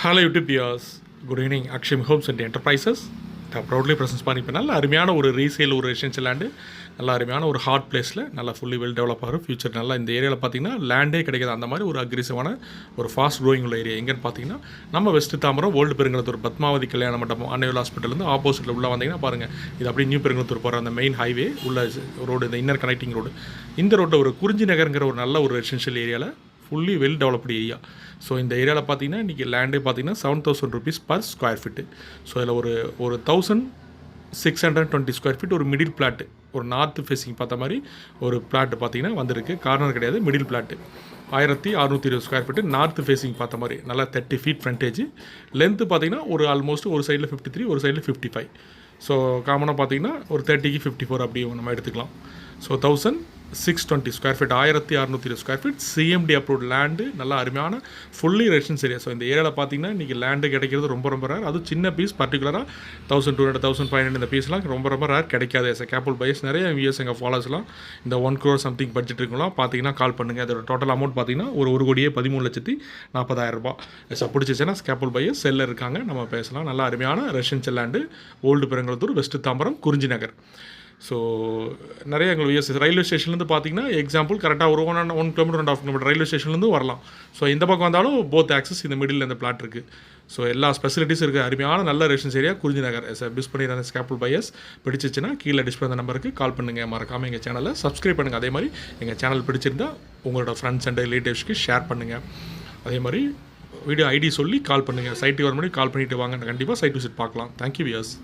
Hello YouTube viewers, good evening. Akshim Homes and Enterprises proudly presence பண்ணி இப்போ நல்ல அருமையான ஒரு ரீசேல் ஒரு ரெசிடென்ஷியல் லேண்டு நல்ல அருமையான ஒரு ஹாட் பிளேஸில் நல்லா ஃபுல்லி வெல் டெவலப் ஆகும் ஃபியூச்சர் நல்லா இந்த ஏரியாவில் பார்த்தீங்கன்னா லேண்டே கிடைக்காது அந்த மாதிரி ஒரு அக்ரெசிவான ஒரு ஃபாஸ்ட் க்ரோயிங் உள்ள ஏரியா எங்கன்னு பார்த்தீங்கன்னா நம்ம வெஸ்ட் தாம்பரம் ஓல்டு பெருங்குளத்தூர் பத்மாவதி கல்யாண மண்டபம் அன்னையூர் ஹாஸ்பிட்டலேருந்து ஆப்போசிட்டில் உள்ள வந்தீங்கன்னா பாருங்கள் இது அப்படியே நியூ பெருங்குளத்தூர் போகிற அந்த மெயின் ஹைவே உள்ள ரோடு இந்த இன்னர் கனெக்டிங் ரோடு இந்த ரோட்டில் ஒரு குறிஞ்சி நகருங்கிற ஒரு நல்ல ஒரு ரெசிடென்ஷியல் ஏரியாவில் fully well developed area. So இந்த ஏரியாவில் பார்த்தீங்கன்னா இன்றைக்கி லேண்டே பார்த்தீங்கன்னா 7,000 rupees per square feet. So இதில் ஒரு 1,620 ஸ்கொயர் ஃபீட் ஒரு மிடில் பிளாட்டு ஒரு நார்த் ஃபேஸிங் பார்த்த மாதிரி ஒரு பிளாட்டு பார்த்தீங்கன்னா வந்திருக்கு. கார்னர் கிடையாது, middle plot 1,620 square feet north facing பார்த்த மாதிரி நல்லா 30 feet ஃப்ரண்டேஜ். லென்த்து பார்த்தீங்கன்னா ஒரு ஆல்மோஸ்ட் ஒரு சைடில் 53 ஒரு சைடில் 55. ஸோ காமனாக பார்த்தீங்கன்னா ஒரு 30க்கு 54 அப்படி நம்ம எடுத்துக்கலாம். So 1,620 square feet 1,620 square feet CMD approved land நல்ல அருமையான ஃபுல்லி ரெசிடென்ஸ் ஏரியா. ஸோ இந்த ஏரியாவில் பார்த்தீங்கன்னா இன்றைக்கி லேண்டு கிடைக்கிறது ரொம்ப ரொம்ப ரேர். அதுவும் சின்ன பீஸ் பர்டிகுலராக 1,200 1,500 இந்த பீஸ்லாம் ரொம்ப ரொம்ப ரேர் கிடைக்காது. எஸ் கேபிள் பைஸ் நிறைய வியூஸ் எங்கள் ஃபாலோஸ்லாம் இந்த 1 crore சம்திங் பட்ஜெட் இருக்கலாம் பார்த்தீங்கன்னா கால் பண்ணுங்கள். அதோட டோட்டல் அமௌண்ட் பார்த்தீங்கன்னா ஒரு 1,13,40,000 எஸ் பிடிச்சிச்சுன்னா கேபிள் பையர் செல்லில் இருக்காங்க, நம்ம பேசலாம். நல்ல அருமையான residential land old Perungalathur west Tambaram குறிஞ்சி நகர். ஸோ நிறைய எங்கள் விஎஸ் ரயில்வே ஸ்டேஷன்லேருந்து பார்த்தீங்கன்னா எக்ஸாம்பிள் கரெக்டாக ஒரு 1 kilometer 1.5 kilometer ரயில்வே ஸ்டேஷன்லேருந்து வரலாம். ஸோ இந்த பக்கம் வந்தாலும் போத் ஆக்சஸ் இந்த மிடில் இந்த பிளாட் இருக்குது. ஸோ எல்லா ஃபெசிலிட்டிஸ் இருக்குது. அருமையான நல்ல ரெசிடென்ஸ் ஏரியா குறிஞ்சி நகர். பிஸ் பண்ணிடுற ஸ்கேபிள் பையர்ஸ் பிடிச்சிச்சுன்னா கீழே டிஸ்பிளே அந்த நம்பருக்கு கால் பண்ணுங்கள். மறக்காமல் எங்கள் சேனலை சப்ஸ்கிரைப் பண்ணுங்கள். அதே மாதிரி எங்கள் சேனல் பிடிச்சிருந்தால் உங்களோட ஃப்ரெண்ட்ஸ் அண்ட் ரிலேட்டிவ்ஸ்க்கு ஷேர் பண்ணுங்கள். அதே மாதிரி வீடியோ ஐடி சொல்லி கால் பண்ணுங்கள். சைட்டு வர மாதிரி கால் பண்ணிவிட்டு வாங்க, கண்டிப்பாக சைட் விசிட் பார்க்கலாம். Thank you wears.